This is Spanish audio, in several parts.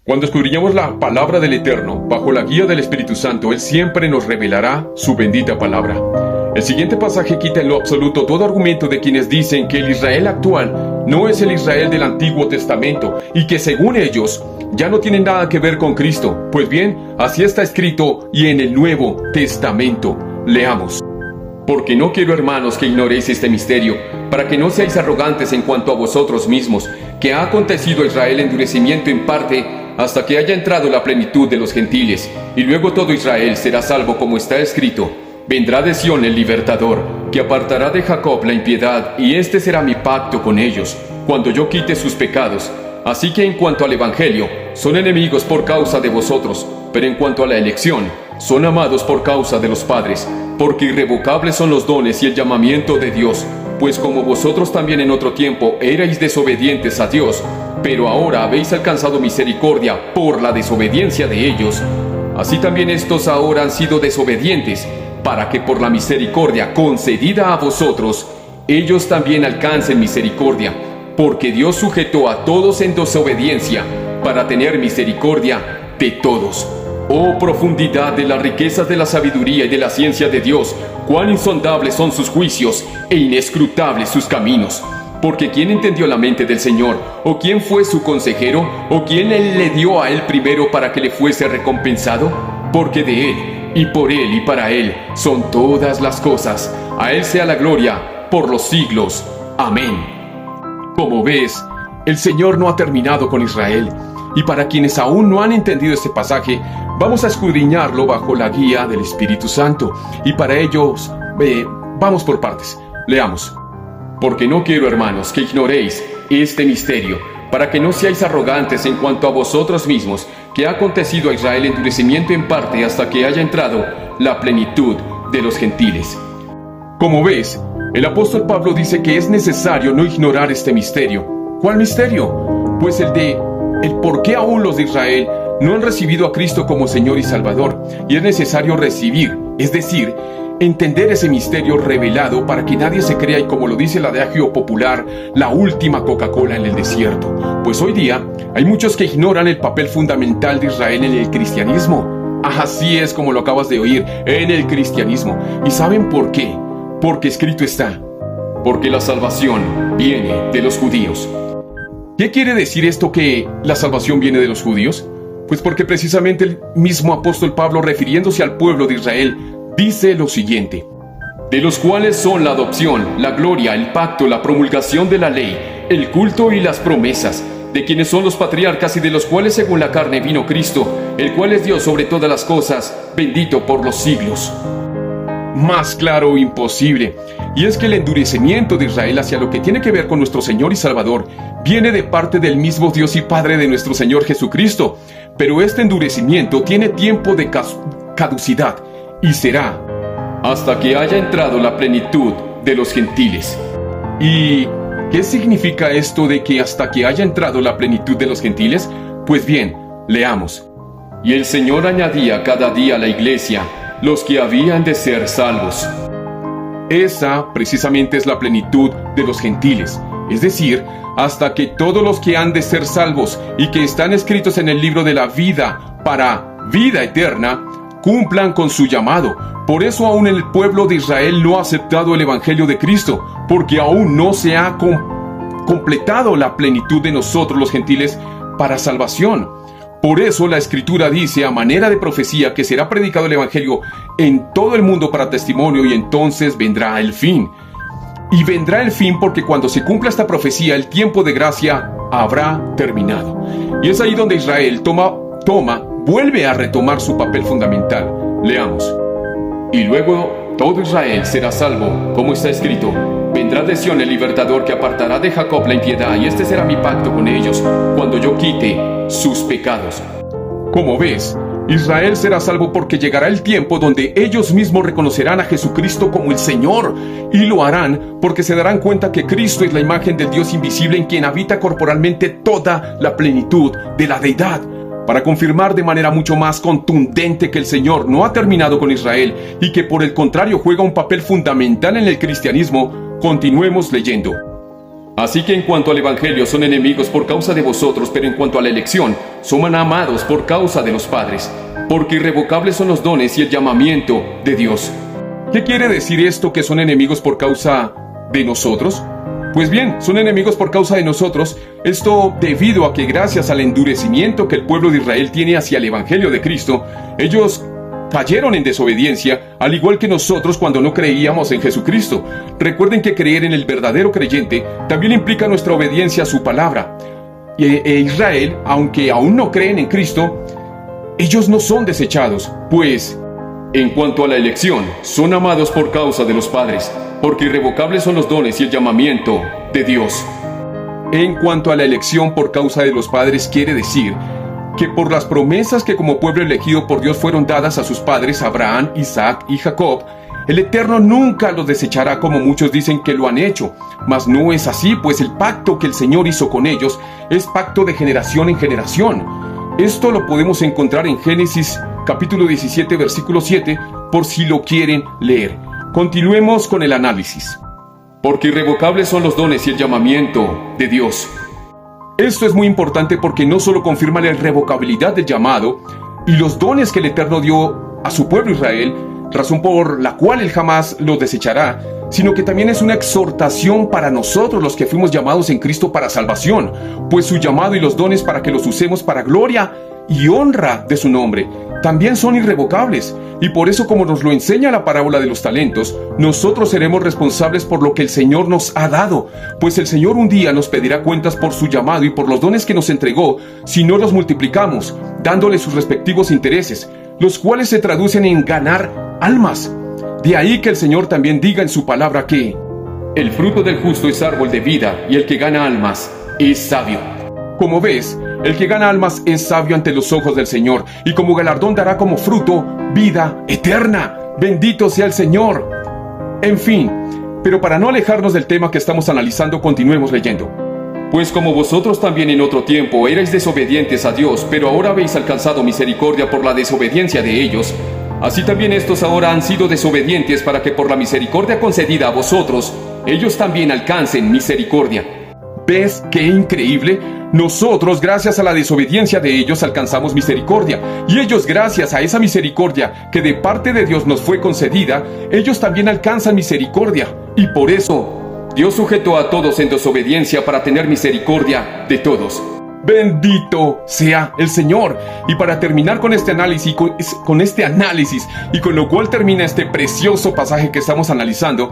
Cuando escudriñamos la palabra del Eterno, bajo la guía del Espíritu Santo, Él siempre nos revelará su bendita palabra. El siguiente pasaje quita en lo absoluto todo argumento de quienes dicen que el Israel actual no es el Israel del Antiguo Testamento y que según ellos ya no tienen nada que ver con Cristo. Pues bien, así está escrito y en el Nuevo Testamento. Leamos. Porque no quiero, hermanos, que ignoréis este misterio, para que no seáis arrogantes en cuanto a vosotros mismos, que ha acontecido a Israel endurecimiento en parte, hasta que haya entrado la plenitud de los gentiles, y luego todo Israel será salvo, como está escrito. Vendrá de Sión el libertador, que apartará de Jacob la impiedad, y este será mi pacto con ellos, cuando yo quite sus pecados. Así que en cuanto al Evangelio, son enemigos por causa de vosotros, pero en cuanto a la elección, son amados por causa de los padres, porque irrevocables son los dones y el llamamiento de Dios, pues como vosotros también en otro tiempo erais desobedientes a Dios, pero ahora habéis alcanzado misericordia por la desobediencia de ellos, así también estos ahora han sido desobedientes, para que por la misericordia concedida a vosotros, ellos también alcancen misericordia, porque Dios sujetó a todos en desobediencia, para tener misericordia de todos. Oh profundidad de las riquezas de la sabiduría y de la ciencia de Dios, cuán insondables son sus juicios e inescrutables sus caminos. Porque ¿quién entendió la mente del Señor? ¿O quién fue su consejero? ¿O quién le dio a él primero para que le fuese recompensado? Porque de él, y por él, y para él, son todas las cosas. A él sea la gloria por los siglos. Amén. Como ves, el Señor no ha terminado con Israel. Y para quienes aún no han entendido este pasaje, vamos a escudriñarlo bajo la guía del Espíritu Santo. Y para ellos, vamos por partes. Leamos. Porque no quiero, hermanos, que ignoréis este misterio, para que no seáis arrogantes en cuanto a vosotros mismos, que ha acontecido a Israel endurecimiento en parte hasta que haya entrado la plenitud de los gentiles. Como ves, el apóstol Pablo dice que es necesario no ignorar este misterio. ¿Cuál misterio? Pues el por qué aún los de Israel no han recibido a Cristo como Señor y Salvador, y es necesario recibir, es decir, entender ese misterio revelado para que nadie se crea y, como lo dice el adagio popular, la última Coca-Cola en el desierto. Pues hoy día hay muchos que ignoran el papel fundamental de Israel en el cristianismo. Así es como lo acabas de oír, en el cristianismo. ¿Y saben por qué? Porque escrito está. Porque la salvación viene de los judíos. ¿Qué quiere decir esto que la salvación viene de los judíos? Pues porque precisamente el mismo apóstol Pablo, refiriéndose al pueblo de Israel, dice lo siguiente: de los cuales son la adopción, la gloria, el pacto, la promulgación de la ley, el culto y las promesas, de quienes son los patriarcas y de los cuales según la carne vino Cristo, el cual es Dios sobre todas las cosas, bendito por los siglos. Más claro imposible. Y es que el endurecimiento de Israel hacia lo que tiene que ver con nuestro Señor y Salvador viene de parte del mismo Dios y Padre de nuestro Señor Jesucristo. Pero este endurecimiento tiene tiempo de caducidad y será hasta que haya entrado la plenitud de los gentiles. ¿Y qué significa esto de que hasta que haya entrado la plenitud de los gentiles? Pues bien, leamos. Y el Señor añadía cada día a la iglesia los que habían de ser salvos. Esa precisamente es la plenitud de los gentiles, es decir, hasta que todos los que han de ser salvos y que están escritos en el libro de la vida para vida eterna, cumplan con su llamado. Por eso aún el pueblo de Israel no ha aceptado el Evangelio de Cristo, porque aún no se ha completado la plenitud de nosotros los gentiles para salvación. Por eso la Escritura dice a manera de profecía que será predicado el Evangelio en todo el mundo para testimonio, y entonces vendrá el fin. Y vendrá el fin porque cuando se cumpla esta profecía, el tiempo de gracia habrá terminado. Y es ahí donde Israel vuelve a retomar su papel fundamental. Leamos. Y luego todo Israel será salvo, como está escrito: vendrá de Sión el libertador que apartará de Jacob la impiedad, y este será mi pacto con ellos, cuando yo quite sus pecados. Como ves, Israel será salvo porque llegará el tiempo donde ellos mismos reconocerán a Jesucristo como el Señor, y lo harán porque se darán cuenta que Cristo es la imagen del Dios invisible en quien habita corporalmente toda la plenitud de la deidad. Para confirmar de manera mucho más contundente que el Señor no ha terminado con Israel y que por el contrario juega un papel fundamental en el cristianismo, continuemos leyendo. Así que en cuanto al Evangelio son enemigos por causa de vosotros, pero en cuanto a la elección, son amados por causa de los padres, porque irrevocables son los dones y el llamamiento de Dios. ¿Qué quiere decir esto que son enemigos por causa de nosotros? Pues bien, son enemigos por causa de nosotros, esto debido a que gracias al endurecimiento que el pueblo de Israel tiene hacia el Evangelio de Cristo, ellos cayeron en desobediencia, al igual que nosotros cuando no creíamos en Jesucristo. Recuerden que creer en el verdadero creyente también implica nuestra obediencia a su palabra. Israel, aunque aún no creen en Cristo, ellos no son desechados, pues, en cuanto a la elección, son amados por causa de los padres, porque irrevocables son los dones y el llamamiento de Dios. En cuanto a la elección por causa de los padres, quiere decir que por las promesas que como pueblo elegido por Dios fueron dadas a sus padres Abraham, Isaac y Jacob, el Eterno nunca los desechará como muchos dicen que lo han hecho. Mas no es así, pues el pacto que el Señor hizo con ellos es pacto de generación en generación. Esto lo podemos encontrar en Génesis capítulo 17, versículo 7, por si lo quieren leer. Continuemos con el análisis. Porque irrevocables son los dones y el llamamiento de Dios. Esto es muy importante porque no solo confirma la irrevocabilidad del llamado y los dones que el Eterno dio a su pueblo Israel, razón por la cual Él jamás los desechará, sino que también es una exhortación para nosotros los que fuimos llamados en Cristo para salvación, pues su llamado y los dones para que los usemos para gloria y honra de su nombre también son irrevocables, y por eso, como nos lo enseña la parábola de los talentos, nosotros seremos responsables por lo que el Señor nos ha dado, pues el Señor un día nos pedirá cuentas por su llamado y por los dones que nos entregó si no los multiplicamos, dándole sus respectivos intereses, los cuales se traducen en ganar almas. De ahí que el Señor también diga en su palabra que el fruto del justo es árbol de vida, y el que gana almas es sabio. Como ves, el que gana almas es sabio ante los ojos del Señor, y como galardón dará como fruto vida eterna. Bendito sea el Señor. En fin, pero para no alejarnos del tema que estamos analizando, continuemos leyendo. Pues como vosotros también en otro tiempo erais desobedientes a Dios, pero ahora habéis alcanzado misericordia por la desobediencia de ellos, así también estos ahora han sido desobedientes para que por la misericordia concedida a vosotros, ellos también alcancen misericordia. ¿Ves qué increíble? Nosotros, gracias a la desobediencia de ellos, alcanzamos misericordia. Y ellos, gracias a esa misericordia que de parte de Dios nos fue concedida, ellos también alcanzan misericordia. Y por eso, Dios sujetó a todos en desobediencia para tener misericordia de todos. Bendito sea el Señor. Y para terminar con este análisis, y con lo cual termina este precioso pasaje que estamos analizando,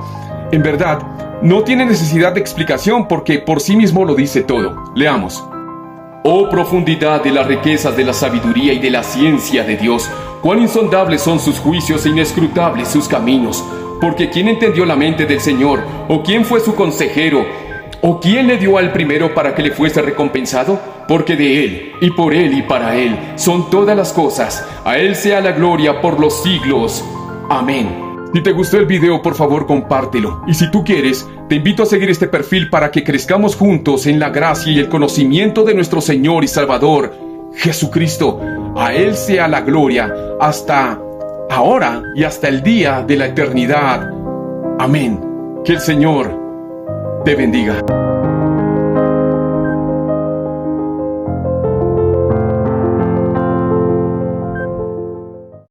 en verdad, no tiene necesidad de explicación porque por sí mismo lo dice todo. Leamos. Oh profundidad de las riquezas de la sabiduría y de la ciencia de Dios, cuán insondables son sus juicios e inescrutables sus caminos. Porque ¿quién entendió la mente del Señor? ¿O quién fue su consejero? ¿O quién le dio al primero para que le fuese recompensado? Porque de Él, y por Él, y para Él, son todas las cosas. A Él sea la gloria por los siglos. Amén. Si te gustó el video, por favor compártelo. Y si tú quieres, te invito a seguir este perfil para que crezcamos juntos en la gracia y el conocimiento de nuestro Señor y Salvador, Jesucristo. A Él sea la gloria hasta ahora y hasta el día de la eternidad. Amén. Que el Señor te bendiga.